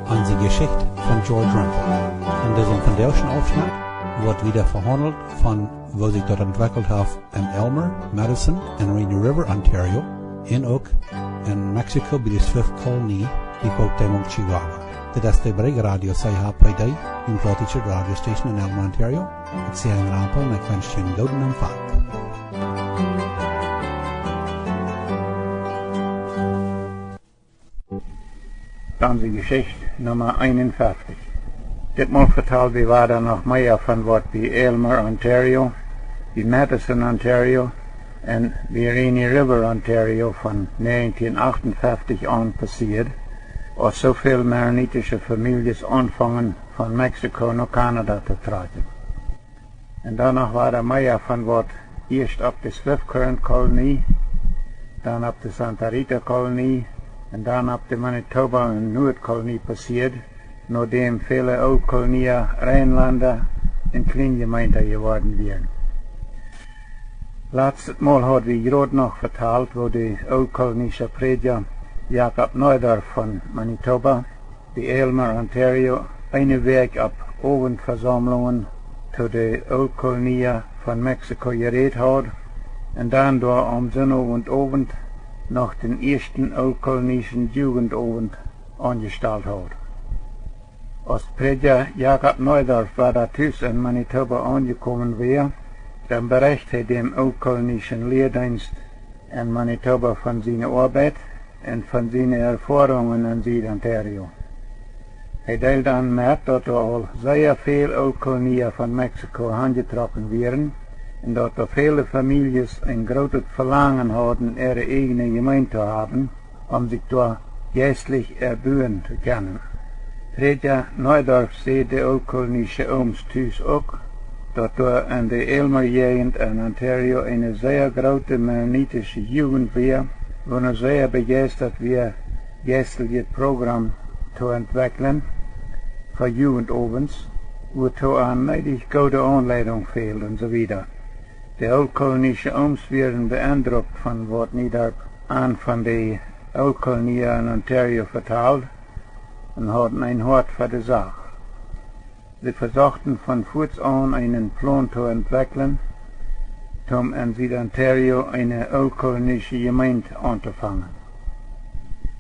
Onse Jeschicht von George Rumpel. In diesem vandaagse Aufschnitt wird wieder verhandelt von, wo sich dort entwickelt hat, in Elmer, Madison und Rainy River, Ontario, in ook in Mexico bij de Swift Kolonie, die koopt hem op Chihuahua. Dit is de Brigge Radio CHPD, een grote radiostation in Elmer, Ontario. Ik zie een ramp en ik wens je een gouden ontvang. Onse Jeschicht Nummer 51. Ditmal vertelt wie war da noch mehr von wat bij Elmer, Ontario, bij Madison, Ontario en bij Rainy River, Ontario von 1958 an passiert, als zoveel maronitische families anfangen von Mexiko naar Canada te trekken. En danach war da mehr von wat eerst op de Swift Current Kolonie, dan op de Santa Rita Kolonie en dan op de Manitoba en Noordkolonie passiert, nachdem viele Oud-Kolonien Rijnlanden en Kleingemeinden geworden wären. Letztes Mal hat wie gerade noch vertelt, wo die oud-kolonische Prediger Jacob No von Manitoba, die Elmer, Ontario, eine Weg ab Abendversammlungen zu den Oud-Kolonien von Mexiko geredet hat und dann da am Sonnabend noch den ersten oud-kolonischen Jugendabend angestellt hat. Als Prediger Jacob No war da thuis in Manitoba angekommen wäre, dann berichtet er dem oud-kolonischen Lehrdienst in Manitoba von seiner Arbeit und von seinen Erfahrungen in Süd-Ontario. Er teilt an mit, dass al sehr viele Oud-Kolonien von Mexiko angetroffen wären und dass viele Familien ein großes Verlangen hatten, ihre eigene Gemeinde zu haben, sich da geistlich erbühen zu können. Prediger No sieht die oud-kolonische Ooms thuis ook, dat er in de Elmer-Gegend in Ontario eine sehr große maronitische Jugend war, wo er sehr begeistert war, geistliches Programm zu entwickeln für Jugendabends, wozu eine neidig gute Anleitung fehlt und so weiter. Die oud-kolonische Ooms werden beeindruckt von was niederhalb an von den Oud-Kolonien in Ontario vertelt und hatten ein Hort für die Sache. Sie versuchten von Fuß an einen Plan zu entwickeln, um in Süd-Ontario eine oud-kolonische Gemeinde anzufangen.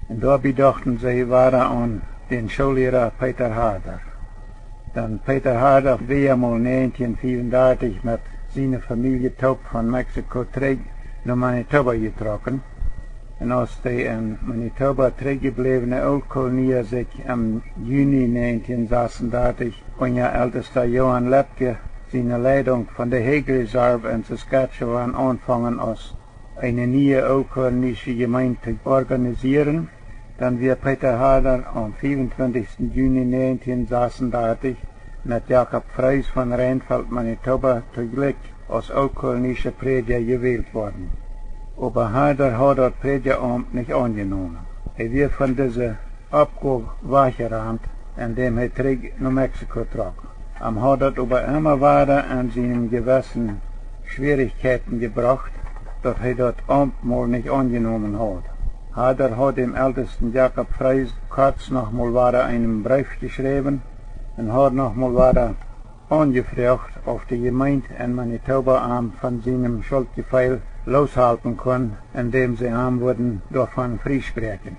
Und dabei dachten sie weiter an den Schullehrer Peter Harder. Denn Peter Harder war mal 1934 mit seiner Familie Taub von Mexiko zurück nach Manitoba getroffen. Und als die in Manitoba zurückgebliebene Oud-Kolonie sich im Juni 1936 unser ältester Johann Lepke seine Leitung von der Hegereserve in Saskatchewan anfangen, als eine neue oud-kolonische Gemeinde zu organisieren, dann wird Peter Harder am 25. Juni 1936 mit Jacob Freys von Rheinfeld, Manitoba, zugleich als oud-kolonische Prediger gewählt worden. Aber Harder hat das Predigeramt nicht angenommen. Er wird von dieser Abgabe weggerannt, indem er zurück nach Mexiko trug. Hat das aber immer weiter an seinen gewissen Schwierigkeiten gebracht, dass er das Amt mal nicht angenommen hat. Harder hat dem ältesten Jacob Freys kurz noch mal weiter einen Brief geschrieben und hat noch mal weiter angefragt, ob die Gemeinde in Manitoba von seinem Schuldgefühl loshalten können, indem sie wurden davon freisprechen.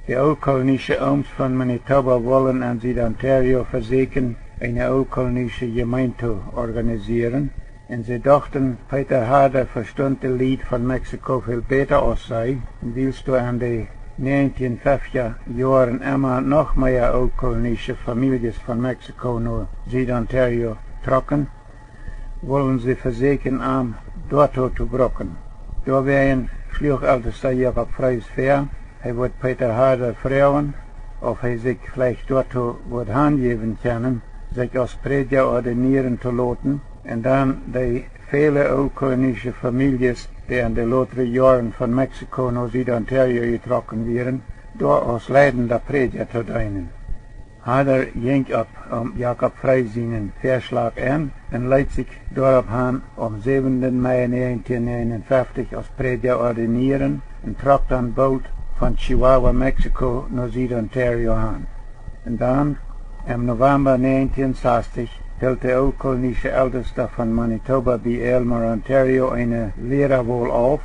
Die oud-kolonische Ooms von Manitoba wollen in Süd-Ontario versuchen, eine oud-kolonische Gemeinde zu organisieren, und sie dachten, Peter Harder verstand das Lied von Mexiko viel besser als sie, und willst du an die 1950er Jahren immer noch mehr oud-kolonische Familien von Mexiko nach Süd-Ontario trocken, wollen sie versuchen, dort zu brocken. Da wären Schluchältester Jacob Freys fair, er wird Peter Harder fragen, ob er sich vielleicht dort wird hingeben können, sich als Prediger ordinieren zu lassen, und dann die viele oud-kolonische Familien, die in den letzten Jahren von Mexiko nach Süd-Ontario getroffen wären, dort als leidender Prediger zu dienen. Harder ging ab Jacob Freys seinen Vorschlag an und leitet sich darauf an, am 7. Mai 1959 als Prediger ordinieren und trug dann bald von Chihuahua, Mexiko nach Süd-Ontario an. En dan, im November 1960, hield de oud-kolonische älteste van Manitoba bij Aylmer, Ontario, een leraarwool auf,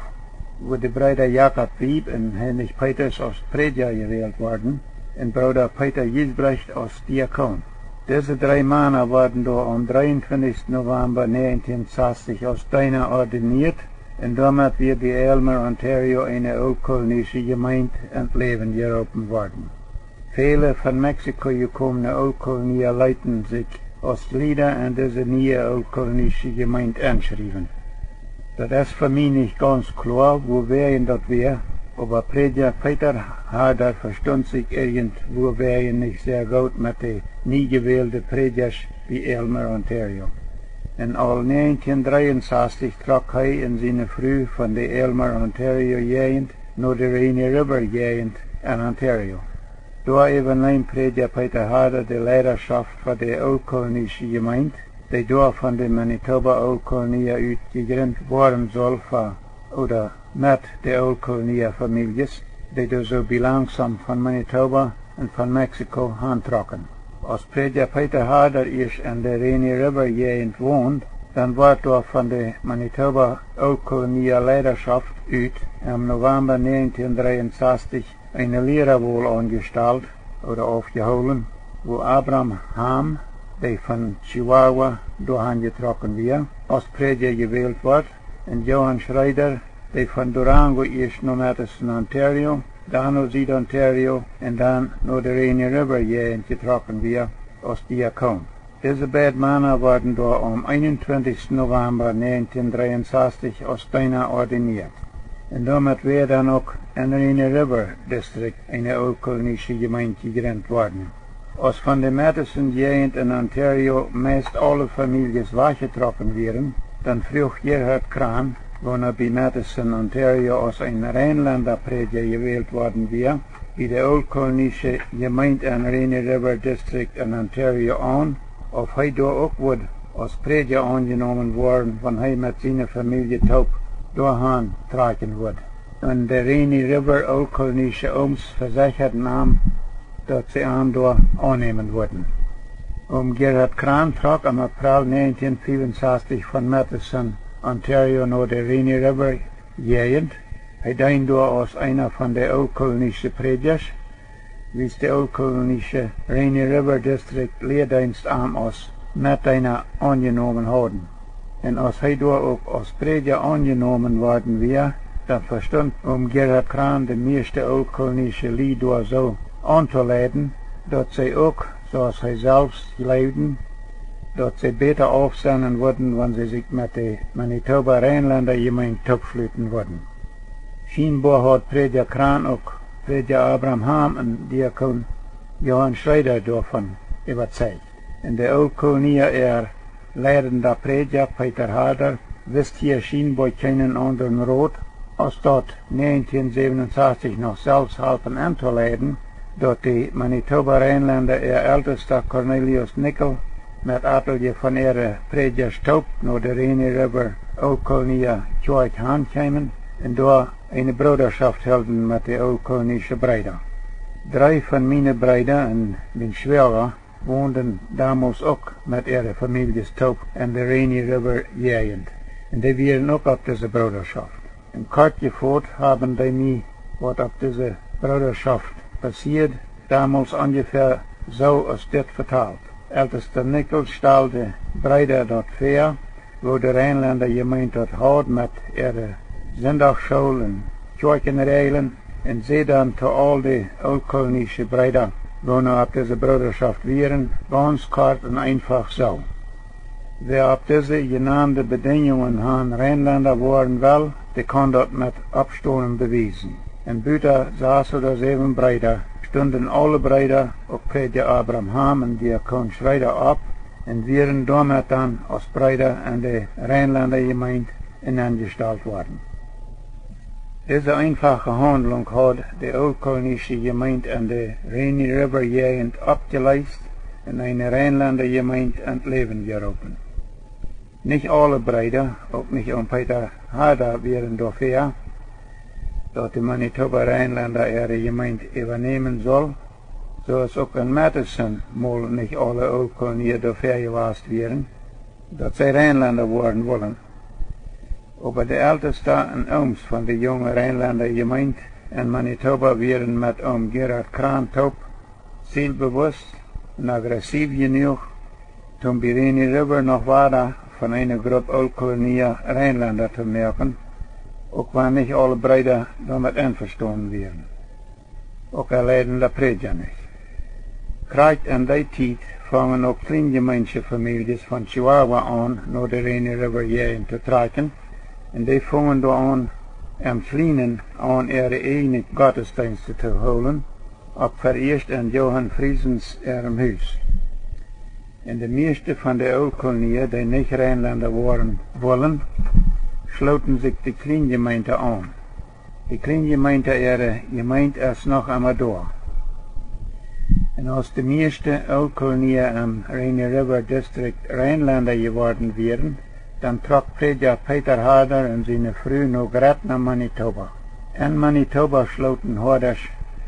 wo de bruder Jacob Wieb en Heinrich Peters als prediger gewählt worden, en bruder Peter Gisbrecht als diakon. Diese 3 Männer wurden door am 23. November 1960 als Diener ordiniert, en damit wir bij Aylmer, Ontario, eine oud-kolonische gemeente en leven geroepen worden. Viele van Mexico gekommene oud-koloniën leiden zich als Glieder an diese neue oud-kolonische gemeente anschreiben. Das ist für mich nicht ganz klar, wo wir das wäre, aber Prediger Peter Harder verstund sich irgendwo wäre nicht sehr gut mit den nie gewählten Predigers wie Aylmer, Ontario. In all 1963 trok hij in seine Früh von der Aylmer, Ontario Gegend naar de Rainy River Gegend in Ontario. Daar übernahm Prediger Peter Harder de Leiterschaft für die oud-kolonische gemeente, die door van de Manitoba oud-kolonie uit gegründet worden soll oder met de oud-kolonie families, die door zo langzaam van Manitoba en van Mexico aantrokken. Als Prediger Peter Harder eerst in de Rainy River Gegend woont, dan wordt door van de Manitoba oud-kolonie Leiterschaft uit im November 1963 eine Lehrerwohl angestalt oder aufgeholen, wo Abraham Ham, der von Chihuahua durchgetrokken wird, als Prediger gewählt wird, und Johann Schreider, der von Durango erst nach Madison, Ontario, dann nach Süd Ontario und dann nach der Rainy River Gegend getrokken wird, als Diakon. Diese beiden Männer wurden dort am 21. November 1963 als Diener ordiniert. En damit wäre dann auch in Rainy River District eine oud-kolonische Gemeinde gegründet worden. Als von der Madison Gegend in Ontario meist alle Familien weggetroffen wären, dann frug Gerhard Kran, wo bei Madison, Ontario als ein Rheinländer Prediger gewählt worden wäre, wie der oud-kolonische Gemeinde in Rainy River District in Ontario an, ob er da auch wird als Prediger angenommen worden, wenn er mit seiner Familie taub doorgaan traken wordt. En de Rainy River oud-kolonische ooms verzekerd naam dat ze aan door aannemen worden. Gerhard Kran trok im April 1965 von Madison, Ontario naar de Rainy River Gegend. Hij deed door als einer von der oud-kolonische predigers, wie de oud-kolonische Rainy River District leerdienst aan als met einer aangenomen hadden. En als hij door ook als prediger aangenomen worden weer, dan verstond Gerhard Kran de meeste oud-kolonische lied door zo aan te leiden, dat zij ook, zoals hij zelfs leefden, dat zij beter afstaan worden wanneer ze zich met de Manitoba Rheinländer gemeente opsluiten worden. Scheinbar had prediger Kran ook prediger Abraham Ham en diakon Johann Schreider daarvan überzeugt. En de oud-kolonie leidender Prediger Peter Harder wist hier scheinbar keinen anderen Rat, als dort 1967 noch selbst halten anzuleiten, dat die Manitoba Rheinländer ältester Cornelius Nickel met atelier van Predigers taub naar de Rainy River oud-kolonie Kirk aankwamen en daar eine Bruderschaft hielden met de oud-kolonische Brüder. 3 van mijn Brüder en mijn Schwager woonden damals ook met ihre Families taub in de Rainy River Gegend. En die waren ook op deze Bruderschaft. En kort gevoerd haben die mij wat op deze Bruderschaft passiert, damals ungefähr so als dit vertaald. Ältester Nickel stal de Brüder dort fair, wo de Rheinländer gemeente dat had met ihre Sonntagsschule en Kirchenregeln, en sie dann zu all die oud-kolonische Brüder, wo noch auf diese Bruderschaft wären, ganz kort und einfach so. Wer auf diese genannte Bedingungen han Rheinländer worden will, der kann dort mit Abstoßen beweisen. In Büter 6 oder 7 Brüder stunden alle Brüder, auch Prediger Abraham Ham und Diakon Schreider ab, und wären damit dann als Brüder in die Rheinländer Gemeinde angestellt worden. Diese einfache Handlung hat die oud-kolonische Gemeinde in der Rainy River Gegend abgeleist und eine Rheinländer Gemeinde ins Leben gerufen. Nicht alle Brüder, auch nicht Peter Harder, wären dafür, dass die Manitoba Rheinländer ihre Gemeinde übernehmen soll, so als auch in Madison mal nicht alle Ölkolonien dafür gewast wären, dass sie Rheinländer worden wollen. Aber die älteste und Ooms von der jungen Rheinländer Gemeinde in Manitoba wären mit Gerhard Kraan-Taub zielbewusst und aggressiv genug, um die Rainy River noch weiter von einer Gruppe Ölkolonien Rheinländer zu merken, auch wenn nicht alle Brüder damit einverstanden wären. Auch erleiden der Prediger nicht. Gerade in der Zeit fangen auch kleingemeindliche Familien von Chihuahua an, nach der Rainy River jähen zu trekken, und die fangen da an, am Kleinen an ihre eigenen Gottesdienste zu holen, ab vererst in Johann Friesens ihrem Haus. Und die meisten von der Ölkolonien, die nicht Rheinländer waren wollen, schloten sich die Kleingemeinde an. Die Kleingemeinde ihre Gemeinde ist noch einmal da. Und als die meisten Ölkolonien im Rainy River District Rheinländer geworden wären, dann trug Prediger Peter Harder und seine Frau noch grad nach Manitoba. In Manitoba schloten Harders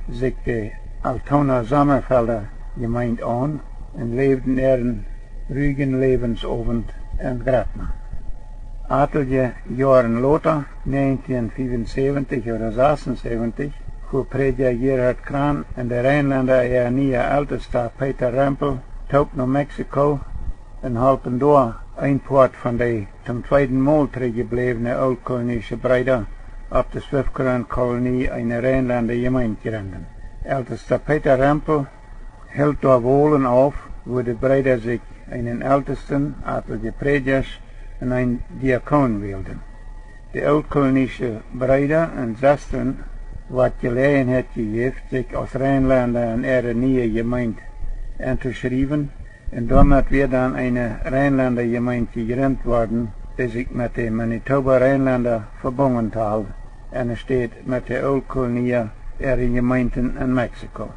sich die Altona Sommerfelder Gemeinde an und lebten ihren ruhigen Lebensabend in Gratna. Etliche Jahre later, 1975 oder 76, fuhr Prediger Gerhard Kraan und der Rheinländer ihr nie ältester Peter Rempel taub nach Mexiko und halten da ein Port von den zum zweiten Mal zurückgebliebenen ölkolonische Brüder auf der Swiftcurrent-Kolonie eine Rheinländer Gemeinde gründen. Ältester Peter Rempel hält da Wohlen auf, wo die Brüder sich einen ältesten, etliche Predigers und einen Diakon wählten. Die ölkolonische Brüder und Schwestern, was Gelegenheit gegeben, sich als Rheinländer in ihre neue Gemeinde einzuschreiben, und damit wird dann eine Rheinländer Gemeinde gegründet worden, die sich mit den Manitoba Rheinländer verbunden hat, und steht mit der Ölkolonie ihre Gemeinden in Mexiko.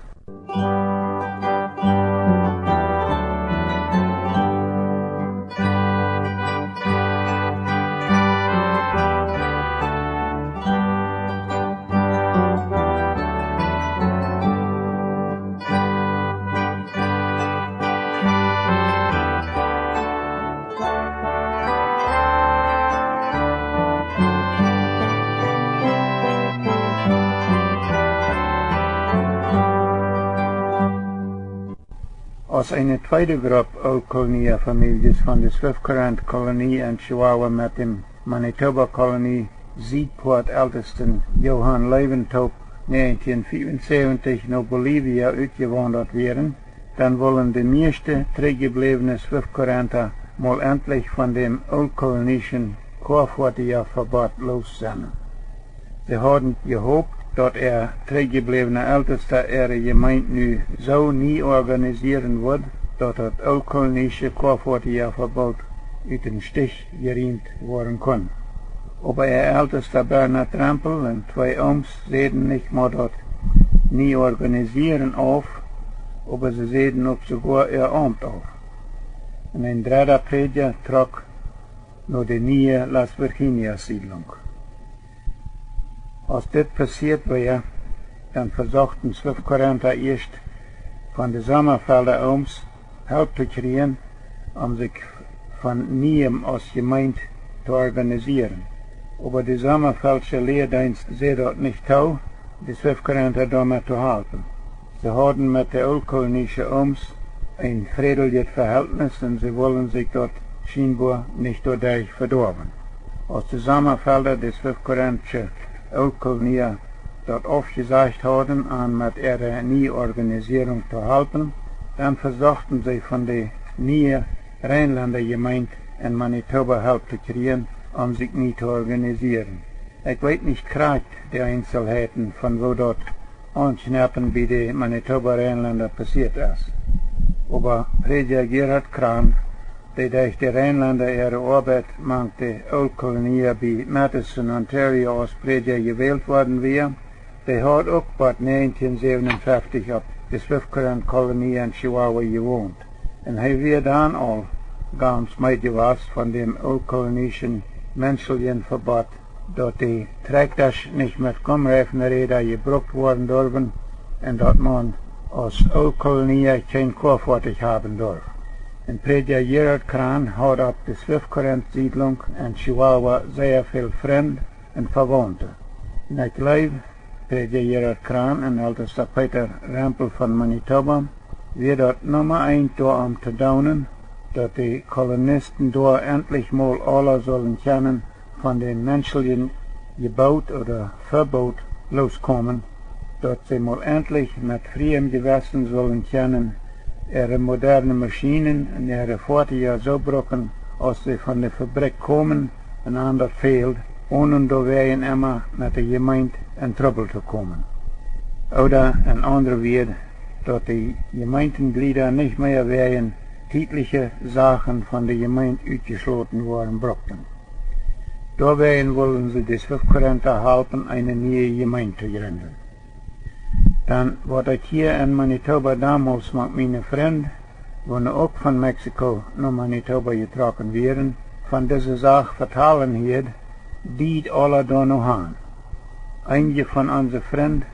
Als eine zweite Gruppe Ölkolonie-Familien von der Swiftcurrent-Kolonie in Chihuahua mit dem Manitoba-Kolonie Südport ältesten Johann Leventhop 1975 nach Bolivia ausgewandert wären, dann wollen die meisten zurückgebliebenen Swiftcurrenter mal endlich von dem ölkolonischen Chorfortierverbot los sein. Sie haben gehofft, dass zurückgebliebene Älteste ihre Gemeinde nu so nie organisieren wird, dass das ölkolonische Chorfortierverbot uit den Stich geräumt werden kann. Aber ihr ältester Bernhard Rempel und zwei Ooms sehen nicht mal das nie organisieren auf, aber sie sehen auch sogar ihr Amt auf. Und ein dritter Prediger trug nach der neue Las Virginias-Siedlung. Als das passiert war, dann versuchten Swiftcurrenter erst von den Sommerfelder Ooms Hilfe zu kriegen, sich von Niem als Gemeinde zu organisieren. Aber die Sommerfeldsche Lehrdienst sieht dort nicht zu, die Swiftcurrenter damit zu halten. Sie haben mit den ölkolonischen Ooms ein friedliches Verhältnis und sie wollen sich dort scheinbar nicht dadurch verdorben. Als die Sommerfelder die Swiftcurrentische Ölkolonie dort aufgesagt haben, an mit ihrer Neuorganisierung zu halten, dann versuchten sie von der neuen Rheinländer Gemeinde in Manitoba Hilfe zu kriegen, sich nie zu organisieren. Ich weiß nicht gerade die Einzelheiten, von wo dort Anschnappen bei den Manitoba Rheinländer passiert ist. Aber Prediger Gerhard Kraan, der durch die Rheinländer ihre Arbeit mang die Ölkolonie bei Madison, Ontario als Prediger gewählt worden war, der hat auch bald 1957 auf die Swiftcurrent-Kolonie in Chihuahua gewohnt. Und er war dann auch ganz mitgewusst von dem ölkolonischen menschlichen Verbot, dass die Traktoren nicht mit Komreifenräder gebraucht worden dürfen und dass man als Ölkolonie kein Kurfortig haben darf. En Prediger Gerard Kraan houdt op de Swift-Current-Siedlung in Chihuahua sehr viel Freund en Verwandte. En ik leef, Prediger Gerard Kraan en ältester Peter Rempel van Manitoba, weer dat nummer 1 door om te daunen, dat de Kolonisten door endlich mal alle sollen kennen van den menschlichen Gebot oder Verbot loskommen, dat sie mal endlich mit freiem Gewissen sollen kennen, ihre moderne Maschinen en ihre Voertuigen zo brokken als sie von der Fabrik kommen en aan dat veld, ohne doorwegen immer met de gemeente in trouble te komen. Oder een andere weer, dat de gemeentenglieder nicht mehr wegen tägliche Sachen von der Gemeinde uitgesloten worden brochten. Daarbij wollen sie die Swift-Currenter helpen, eine neue Gemeinde zu gründen. Dann wurde ich hier in Manitoba damals mit meinen Freunden, wo auch von Mexiko nach Manitoba getrokken werden, von dieser Sache vertalen hier, die alle da noch haben. Einige von unseren Freunden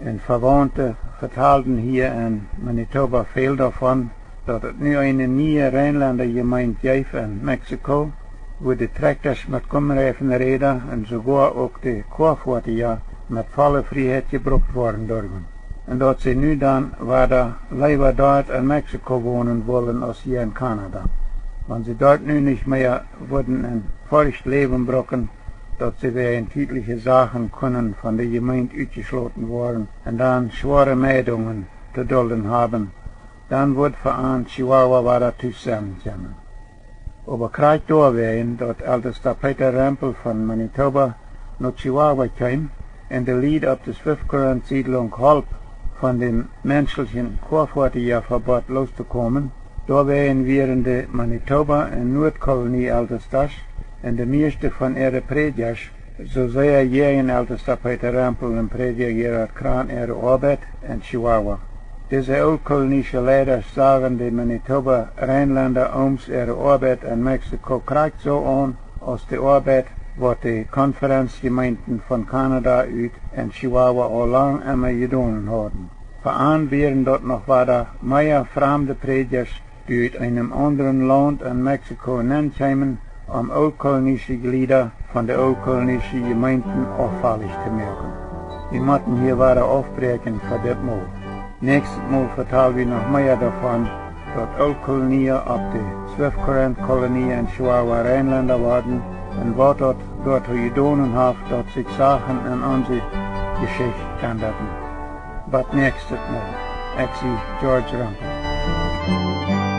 und Verwandten vertalten hier in Manitoba viel davon, dass es nu eine neue Rheinländer-Gemeinde gibt in Mexiko, wo die Trekkers mit Kummerreifen Räder und sogar auch die Kurfortigen mit voller Freiheit gebraucht worden dürfen. En dat sie nu dann weiter lieber dort in Mexiko wohnen wollen als hier in Kanada. Wenn sie dort nu nicht mehr würden ein feucht Leben brocken, dass sie wegen tägliche Sachen können von der Gemeinde ausgeschlossen worden und dann schwere Meldungen zu dulden haben, dann wird für uns Chihuahua weiter zusammenkommen. Aber gerade durchwegen, dass ältester Peter Rempel von Manitoba nach Chihuahua kam und der Lied auf der Swift-Current-Siedlung halb von dem menschlichen Kurfortigerverbot loszukommen, daarbij wären de Manitoba en Noordkolonie ältestas en de meeste van ihre Predigers, so sehr jeden ältester Peter Rempel en Prediger Gerard Kraan ihre Arbeit in Chihuahua. Diese oldkolonische Leiders sagen de Manitoba Rheinländer ums ihre Arbeit in Mexiko krijgt so an, als de Arbeit wat de Konferenzgemeinden van Kanada uit en Chihuahua al lang immer gedaan hadden. Veraan wären dort noch weiter mehr fremde Predigers, die uit einem anderen Land in Mexiko hineinkamen, oldkolonische Glieder von der oldkolonischen Gemeinden auffällig zu machen. Wir müssen hier weiter aufbrechen für das Mal. Nächstes Mal vertellen wir noch mehr davon, dass Oldkolonien auf die Swift-Current-Kolonie in Chihuahua Rheinländer waren und was dort gedaan hat, dass sich Sachen in unsere Geschichte änderten. But nächstes Mal, ich George Rempel.